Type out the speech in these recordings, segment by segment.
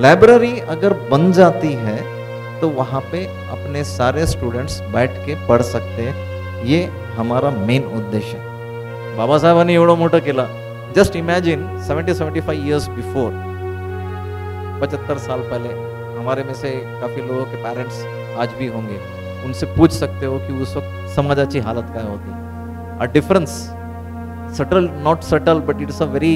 Library अगर बन जाती है तो वहाँ पे अपने सारे स्टूडेंट्स बैठ के पढ़ सकते हैं, ये हमारा मेन उद्देश्य है। बाबासाहेबांनी एवढं मोठं केलं। जस्ट इमेजिन 70-75 ईयर्स बिफोर, 75 साल पहले, हमारे में से काफ़ी लोगों के पेरेंट्स आज भी होंगे, उनसे पूछ सकते हो कि उस वक्त समाजाची हालत क्या होती। A difference, subtle not subtle but it's a very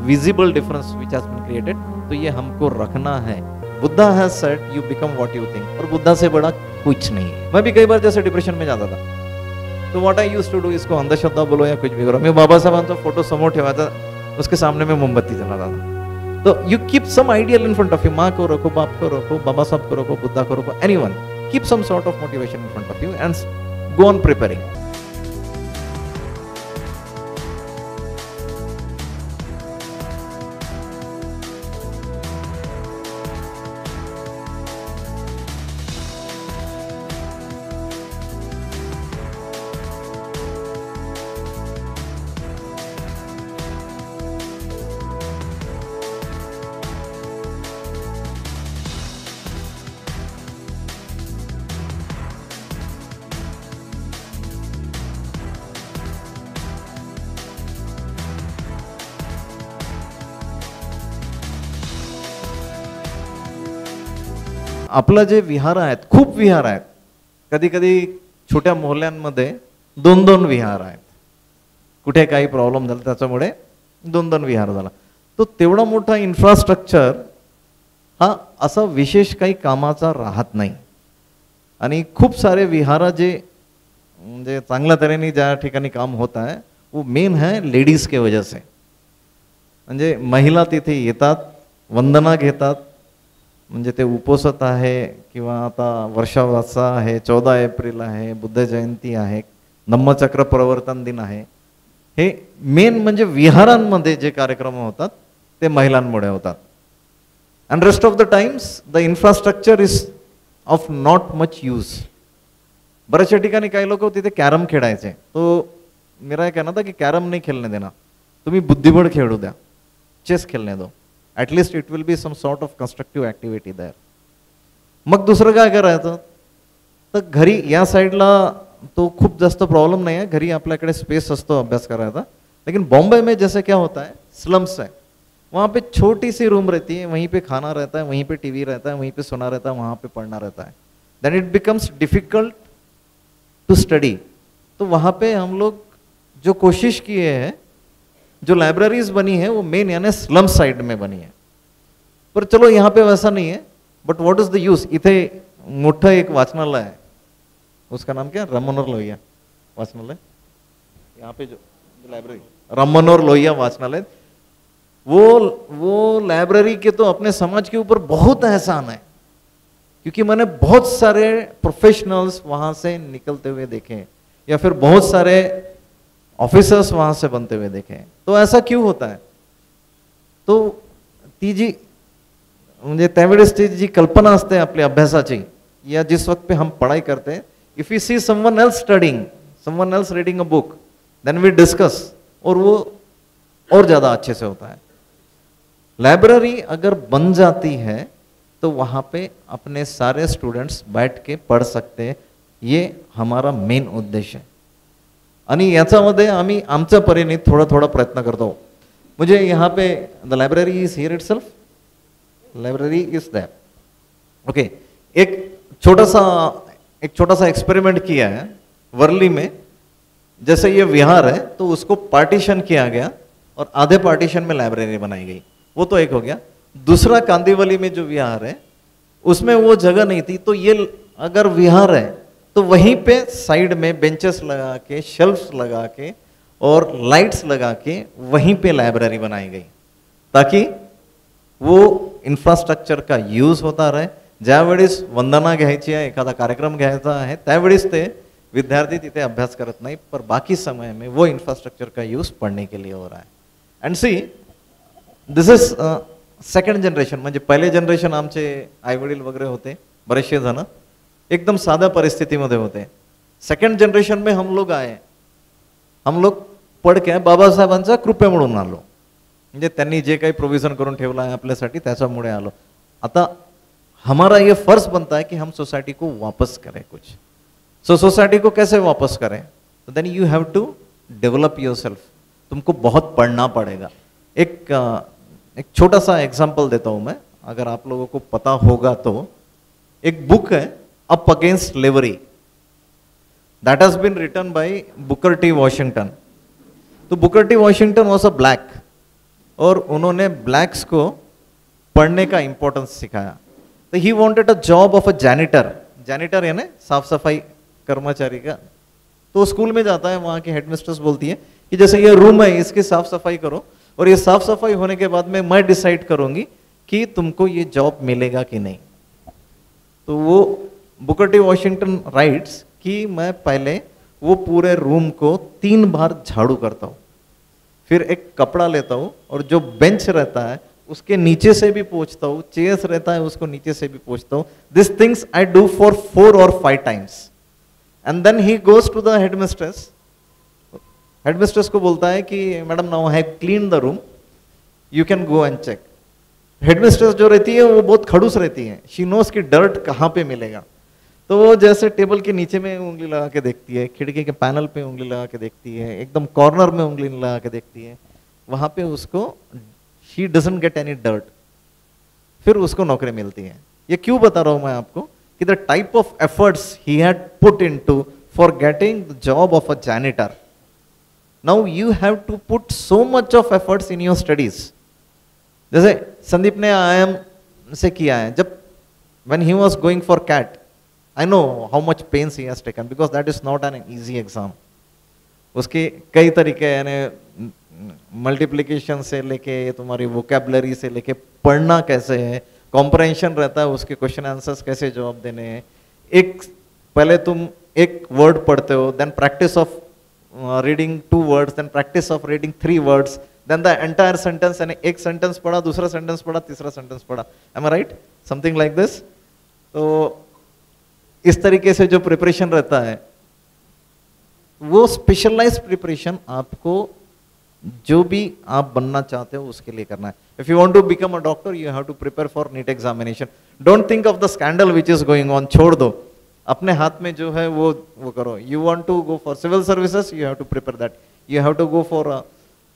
visible difference which has been created. तो ये हमको रखना है। Buddha has said you become what you think, और बुद्धा से बड़ा कुछ नहीं है। मैं भी कई बार जैसे डिप्रेशन में जाता था, तो what I used to do, इसको अंधश्रद्धा बोलो या कुछ भी करो, मैं बाबासाहेबांचा फोटो समोर ठेवायचा, उसके सामने में मोमबत्ती जलाता था। तो you keep some ideal in front of you, माँ को रखो, बाप को रखो, बाबा साहब को रखो, बुद्धा को रखो, anyone, keep some sort of motivation in front of you and go on preparing. आपलं जे विहार आहेत, खूप विहार आहेत, कधी कधी छोट्या मोहल्ल्यांमध्ये 2-2 विहार आहेत। कुठे काही प्रॉब्लेम झाला त्याच्यामुळे 2-2 विहार झाला। तो तेवढा मोठा इन्फ्रास्ट्रक्चर हा असा विशेष काही कामाचा राहत नाही। आणि खूप सारे विहार जे म्हणजे चांगल्या तऱ्हेने ज्या ठिकाणी काम होता है वो मेन है लेडीज के वजह से। म्हणजे महिला तिथे येतात, वंदना घेतात, म्हणजे ते उपोषित आहे किंवा आता वर्षावासा आहे, 14 एप्रिल आहे, बुद्ध जयंती आहे, धम्मचक्र प्रवर्तन दिन आहे, हे मेन म्हणजे विहारांमध्ये जे कार्यक्रम होतात ते महिलांमुळे होतात। And rest of the times the infrastructure is of not much use. बऱ्याचशा ठिकाणी काही लोक तिथे कॅरम खेळायचे, तो मेरा एक कहना था कि कैरम नहीं खेलने देना, तुम्ही बुद्धिबळ खेळू द्या, चेस खेलने दो, at least it will be some sort of constructive activity there. मग दुसरं काय करायचं, तर घरी या साईडला तो खूप जास्त प्रॉब्लेम नहीं है, घरी आपल्याकडे स्पेस असतो अभ्यास करायचा। लेकिन बॉम्बे में जैसे क्या होता है, स्लम्स है, वहाँ पे छोटी सी रूम रहती है, वहीं पे खाना रहता है, वहीं पे टीवी रहता है, वहीं पे सोना रहता है, वहाँ पे पढ़ना रहता है, then it becomes difficult to study. तो वहाँ पे हम लोग जो कोशिश किए हैं, जो लाइब्रेरीज बनी है वो मेन यानी स्लम साइड में बनी है। पर चलो यहाँ पे वैसा नहीं है, but what is the use. इथे मोठं एक वाचनालय है, उसका नाम क्या, राम मनोहर लोहिया वाचनालय, यहाँ पे जो लाइब्रेरी राम मनोहर लोहिया वाचनालय, वो लाइब्रेरी के तो अपने समाज के ऊपर बहुत एहसान है, क्योंकि मैंने बहुत सारे प्रोफेशनल्स वहां से निकलते हुए देखे, या फिर बहुत सारे ऑफिसर्स वहां से बनते हुए देखे। तो ऐसा क्यों होता है, तो ती जी म्हणजे त्यावेळेस जी कल्पना असते आपल्या अभ्यासाची, या जिस वक्त पे हम पढ़ाई करते हैं, if you see someone else studying, someone else reading a book, then we discuss, और वो और ज्यादा अच्छे से होता है। लाइब्रेरी अगर बन जाती है तो वहाँ पे अपने सारे स्टूडेंट्स बैठ के पढ़ सकते हैं, ये हमारा मेन उद्देश्य है। आणि याच्यामध्ये आम्ही आमच्या परीने थोड़ा थोड़ा प्रयत्न करतो। मुझे यहाँ पे the library is here itself, library is that, okay. एक छोटा सा एक्सपेरिमेंट किया है वर्ली में। जैसे ये विहार है तो उसको पार्टीशन किया गया और आधे पार्टीशन में लाइब्रेरी बनाई गई, वो तो एक हो गया। दूसरा कांदीवली में जो विहार है उसमें वो जगह नहीं थी, तो ये अगर विहार है तो वहीं पे साइड में बेंचेस लगा के, शेल्फ्स लगा के और लाइट्स लगा के वहीं पे लाइब्रेरी बनाई गई, ताकि वो इन्फ्रास्ट्रक्चर का यूज होता रहे। ज्यावेळेस वंदना घ्यायची आहे, एखादा कार्यक्रम घ्यायचा आहे, त्यावेळेस ते विद्यार्थी तिथे अभ्यास करत नाही, पर बाकी समय में वो इंफ्रास्ट्रक्चर का यूज पढ़ने के लिए हो रहा है। And see this is second generation, म्हणजे पहिले जनरेशन आमचे आई वडील वगैरे होते, बरेचसे जण एकदम साध्या परिस्थितीमध्ये होते। सेकंड जनरेशन में हम लोग आए, हम लोग पढ़ के बाबासाहेबांच्या कृपेमुळे आलो, म्हणजे त्यांनी जे काही प्रोव्हिजन करून ठेवलं आहे आपल्यासाठी त्याच्यामुळे आलो। आता हमारा ये फर्ज बनता है कि हम सोसाइटी को वापस करें कुछ। सो सोसाइटी को कैसे वापस करें? तो then you have to develop yourself. तुमको बहुत पढ़ना पड़ेगा। एक छोटा सा एग्जांपल देता हूं मैं, अगर आप लोगों को पता होगा तो। एक बुक है up against slavery, that has been written by Booker T Washington. तो Booker T Washington was a black, और उन्होंने ब्लैक्स को पढ़ने का इंपॉर्टेंस सिखाया। तो he wanted a job of a janitor, janitor यानी साफ सफाई कर्मचारी का। तो स्कूल में जाता है, वहां की हेडमिस्ट्रेस बोलती है कि जैसे ये रूम है इसकी साफ सफाई करो, और ये साफ सफाई होने के बाद में मैं डिसाइड करूंगी कि तुमको ये जॉब मिलेगा कि नहीं। तो वो बुकर टी वॉशिंगटन राइट्स कि मैं पहले वो पूरे रूम को 3 बार झाड़ू करता हूं, फिर एक कपड़ा लेता हूं और जो बेंच रहता है उसके नीचे से भी पोंछता हूं, चेयर्स रहता है उसको नीचे से भी पोंछता हूं। This things I do for 4 or 5 times and then he goes to the headmistress. Headmistress को बोलता है कि madam now I have clean the room, you can go and check. Headmistress जो रहती है वो बहुत खड़ूस रहती है, शी नोस कि डर्ट कहाँ पे मिलेगा। तो वो जैसे टेबल के नीचे में उंगली लगा के देखती है, खिड़की के पैनल पे उंगली लगा के देखती है, एकदम कॉर्नर में उंगली लगा के देखती है, वहां पे उसको she doesn't get any dirt, फिर उसको नौकरी मिलती है। ये क्यों बता रहा हूं मैं आपको कि the type of efforts he had put into for getting the job of a janitor. Now you have to put so much of efforts in your studies. जैसे संदीप ने IIM से किया है, जब when he was going for CAT, I know how much pains he has taken because that is not an easy exam. उसके कई तरीके, यानी मल्टीप्लिकेशन से लेके तुम्हारी वोकेबलरी से लेके पढ़ना कैसे है, कॉम्प्रहेंशन रहता है, उसके क्वेश्चन आंसर्स कैसे जवाब देने हैं। एक पहले तुम एक वर्ड पढ़ते हो, then practice of reading 2 words, then practice of reading 3 words, then the entire sentence, यानी एक सेंटेंस पढ़ा, दूसरा सेंटेंस पढ़ा, तीसरा सेंटेंस पढ़ा। Am I right? Something like this. तो इस तरीके से जो प्रिपरेशन रहता है वो स्पेशलाइज्ड प्रिपरेशन आपको जो भी आप बनना चाहते हो उसके लिए करना है। If you want to become a doctor you have to prepare for NEET examination. Don't think of the scandal which is going on, छोड़ दो, अपने हाथ में जो है वो करो। You want to go for civil services you have to prepare that, you have to go for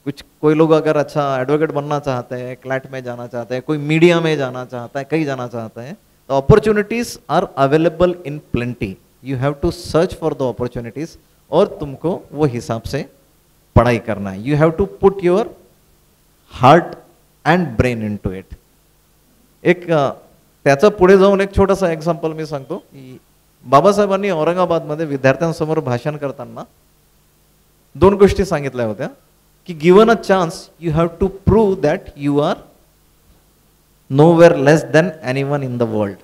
कुछ। कोई लोग अगर अच्छा एडवोकेट बनना चाहते हैं, क्लैट में जाना चाहते हैं, कोई मीडिया में जाना चाहता है, कहीं जाना चाहता है, तो opportunities are available in plenty. You have to search for the opportunities और तुमको वो हिसाब से पढ़ाई करना है। You have to put your heart and brain in to it. एक त्याचा पुढे जाऊन एक छोटासा एक्झाम्पल मी सांगतो की बाबासाहेबांनी औरंगाबादमध्ये विद्यार्थ्यांसमोर भाषण करताना 2 गोष्टी सांगितल्या होत्या की given a chance you have to prove that you are nowhere less than anyone in the world.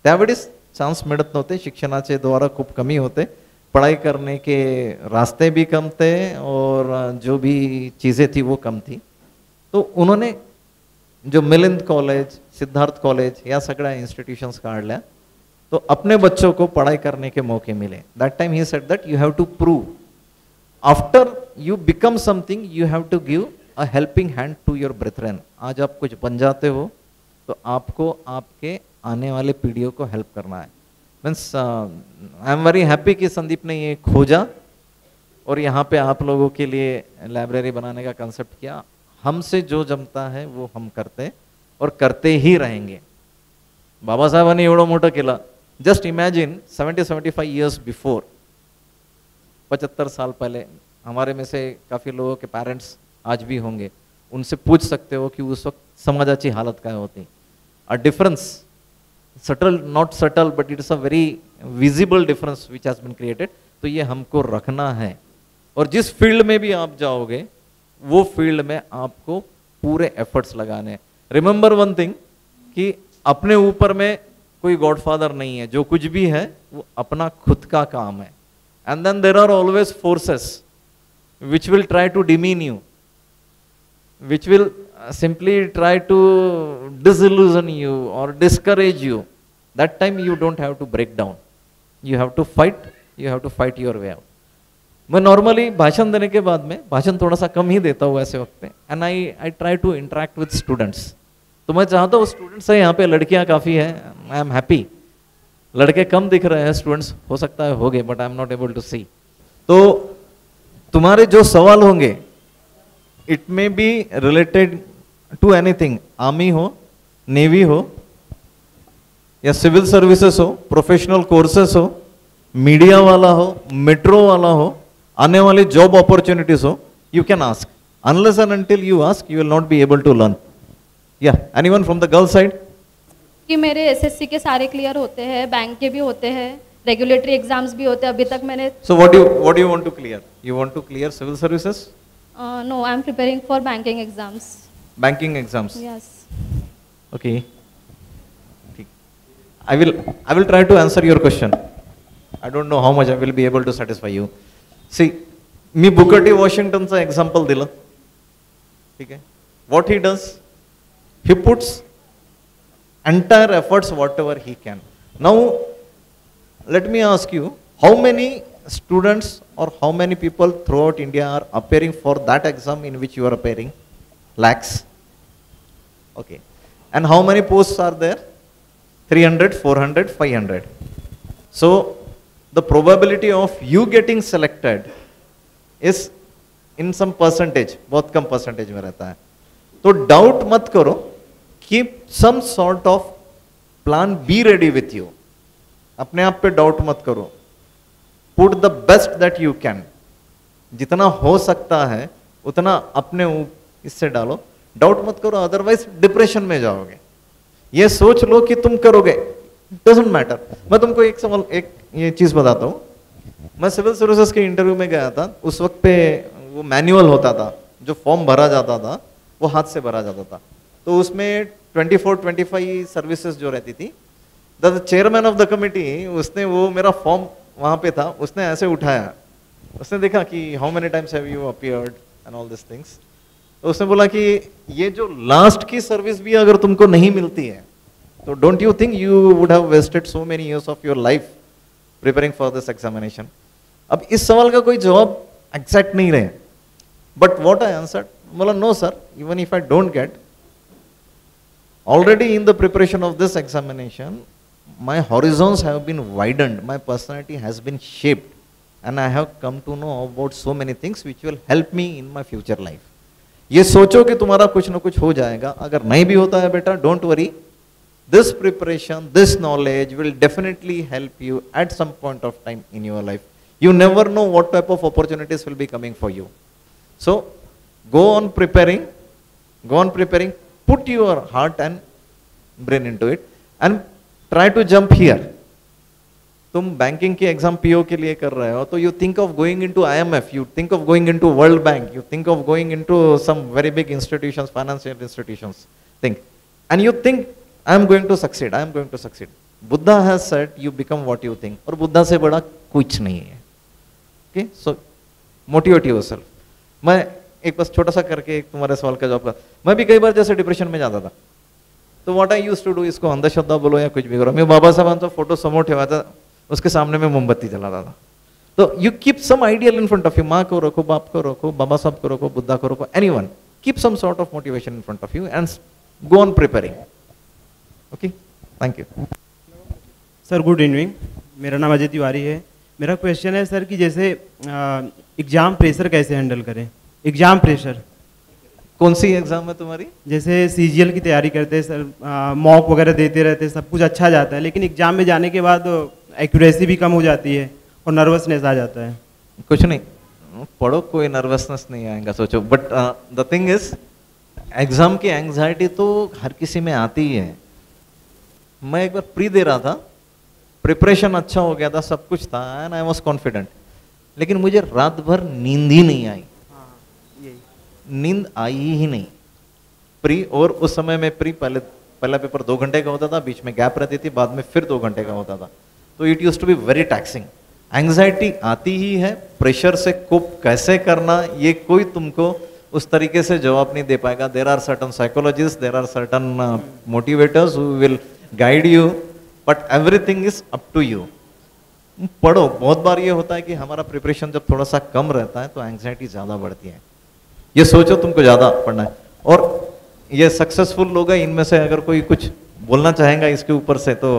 त्यावेळेस चान्स मिळत नव्हते, शिक्षणाचे द्वारा खूप कमी होते, पढ़ाई करने के रास्ते भी कम थे और जो भी चीज़ें थी वो कम थी। तो उन्होंने जो मिलिंद कॉलेज, सिद्धार्थ कॉलेज या सगळ्या इंस्टीट्यूशंस काढल्या, तो अपने बच्चों को पढ़ाई करने के मौके मिले। That time he said that you have to prove after you become something you have to give a helping hand to your brethren. आज आप कुछ बन जाते हो तो आपको आपके आने वाले पीढ़ियों को हेल्प करना है। Means I am very happy कि संदीप ने ये खोजा और यहाँ पे आप लोगों के लिए लाइब्रेरी बनाने का कंसेप्ट किया। हमसे जो जमता है वो हम करते और करते ही रहेंगे। बाबासाहेबांनी एवढं मोठं केलं। जस्ट इमेजिन 70-75 ईयर्स बिफोर, 75 साल पहले, हमारे में से काफ़ी लोगों के पेरेंट्स आज भी होंगे, उनसे पूछ सकते हो कि उस वक्त समाजाची हालत काय होती। A difference, subtle not subtle but it's a very visible difference which has been created. तो ये हमको रखना है और जिस फील्ड में भी आप जाओगे वो फील्ड में आपको पूरे एफर्ट्स लगाने। रिमेंबर वन थिंग कि अपने ऊपर में कोई गॉडफादर नहीं है, जो कुछ भी है वो अपना खुद का काम है। And then there are always forces which will try to demean you, which will simply try to disillusion you or discourage you. That time you don't have to break down, you have to fight your way out. मैं normally भाषण देने के बाद में, भाषण थोड़ा सा कम ही देता हूँ ऐसे वक्त पे, and I try to interact with students. तो मैं चाहता हूँ स्टूडेंट्स है यहाँ पे, लड़कियां काफी है, आई एम हैप्पी। लड़के कम दिख रहे हैं, स्टूडेंट्स हो सकता है होंगे, but I am not able to see. तो तुम्हारे जो सवाल होंगे, it may be related to anything, army हो, नेवी हो, या सिविल सर्विसेज हो, प्रोफेशनल कोर्सेस हो, मीडिया वाला हो, मेट्रो वाला हो, आने वाली जॉब अपॉर्चुनिटीज हो, you can ask. Unless and until you ask, you will not be able to learn. या anyone from the girl side? कि मेरे एसएससी के सारे क्लियर होते हैं, बैंक के भी होते हैं, रेगुलेटरी एग्जाम्स भी होते हैं, अभी तक मैंने। So what do you want to clear? You want to clear civil services? No, I am preparing for banking exams. Banking exams? Yes. Okay, ठीक। I will try to answer your question. I don't know how much I will be able to satisfy you. See, मी Booker T वॉशिंग्टनचं example दिलं, ठीक आहे. What he does, he puts entire efforts whatever he can. Now, let me ask you, how many students or how many people throughout India are appearing for that exam in which you are appearing? Lakhs. Okay. And how many posts are there? 300, 400, 500. So, the probability of you getting selected is in some percentage, बहुत कम percentage में रहता है. तो doubt मत करो, keep some sort of plan B ready with you. अपने आप पे doubt मत करो. Put the best that you can. जितना हो सकता है उतना अपने इससे डालो. Doubt मत करो, otherwise depression में जाओगे. ये सोच लो कि तुम करोगे, डजंट मैटर. मैं तुमको एक सवाल, एक ये चीज बताता हूँ. मैं सिविल सर्विसेज के इंटरव्यू में गया था, उस वक्त पे वो मैनुअल होता था, जो फॉर्म भरा जाता था वो हाथ से भरा जाता था. तो उसमें 24-25 सर्विसेज जो रहती थी, the chairman of the committee, उसने वो मेरा फॉर्म वहां पे था, उसने ऐसे उठाया, उसने देखा कि how many times have you appeared and all this things. तो उसने बोला कि ये जो लास्ट की सर्विस भी अगर तुमको नहीं मिलती है तो don't you think you would have wasted so many years of your life preparing for this examination. अब इस सवाल का कोई जवाब एग्जैक्ट नहीं रहे, बट व्हाट आई आंसर्ड, बोला no sir, even if I don't get, already in the preparation of this examination my horizons have been widened, my personality has been shaped, and I have come to know about so many things which will help me in my future life. ये सोचो कि तुम्हारा कुछ ना कुछ हो जाएगा. अगर नहीं भी होता है बेटा, don't worry, this preparation, this knowledge will definitely help you at some point of time in your life. You never know what type of opportunities will be coming for you. So go on preparing, put your heart and brain into it and try to jump here. तुम banking की exam PO के लिए कर रहे हो, तो you think of going into IMF, you think of going into World Bank, you think of going into some very big institutions, financial institutions, think, and you think I am going to succeed, I am going to succeed. Buddha has said you become what you think, और बुद्धा से बड़ा कुछ नहीं है. Okay, so motivate yourself. मैं एक बस छोटा सा करके एक तुम्हारे सवाल का जवाब कर. मैं भी कई बार जैसे डिप्रेशन में जाता था, तो what I used to do, इसको अंधश्रद्धा बोलो या कुछ भी करो, मैं बाबासाहेबांचा फोटो समोर ठेवायचा, उसके सामने में मोमबत्ती जलाता था. तो you keep some ideal in front of you. माँ को रखो, बाप को रखो, बाबा साहब को रखो, बुद्धा को रखो, anyone. Keep some sort of motivation in front of you and go on preparing. Okay, thank you. Sir good evening, मेरा नाम अजय तिवारी है. मेरा क्वेश्चन है सर कि जैसे एग्जाम प्रेशर कैसे हैंडल करें. एग्जाम प्रेशर कौन सी एग्जाम है तुम्हारी? जैसे सीजीएल की तैयारी करते हैं सर, मॉक वगैरह देते रहते हैं, सब कुछ अच्छा जाता है, लेकिन एग्जाम में जाने के बाद एक्यूरेसी भी कम हो जाती है और नर्वसनेस आ जाता है. कुछ नहीं, पढ़ो, कोई नर्वसनेस नहीं आएगा, सोचो. But the thing is, exam की एंग्जाइटी तो हर किसी में आती ही है. मैं एक बार प्री दे रहा था, प्रिपरेशन अच्छा हो गया था, सब कुछ था, एंड आई वॉज कॉन्फिडेंट, लेकिन मुझे रात भर नींद ही नहीं आई. नींद आई ही नहीं. प्री, और उस समय में प्री पहला पेपर 2 घंटे का होता था, बीच में गैप रहती थी, बाद में फिर 2 घंटे का होता था. तो it used to be very taxing. Anxiety आती ही है. प्रेशर से कोप कैसे करना, ये कोई तुमको उस तरीके से जवाब नहीं दे पाएगा. There are certain psychologists, there are certain motivators who will guide you, but everything is up to you. पढ़ो. बहुत बार ये होता है कि हमारा प्रिपरेशन जब थोड़ा सा कम रहता है तो एंग्जाइटी ज्यादा बढ़ती है. ये सोचो तुमको ज्यादा पढ़ना है. और ये सक्सेसफुल लोग हैं, इनमें से अगर कोई कुछ बोलना चाहेगा इसके ऊपर से तो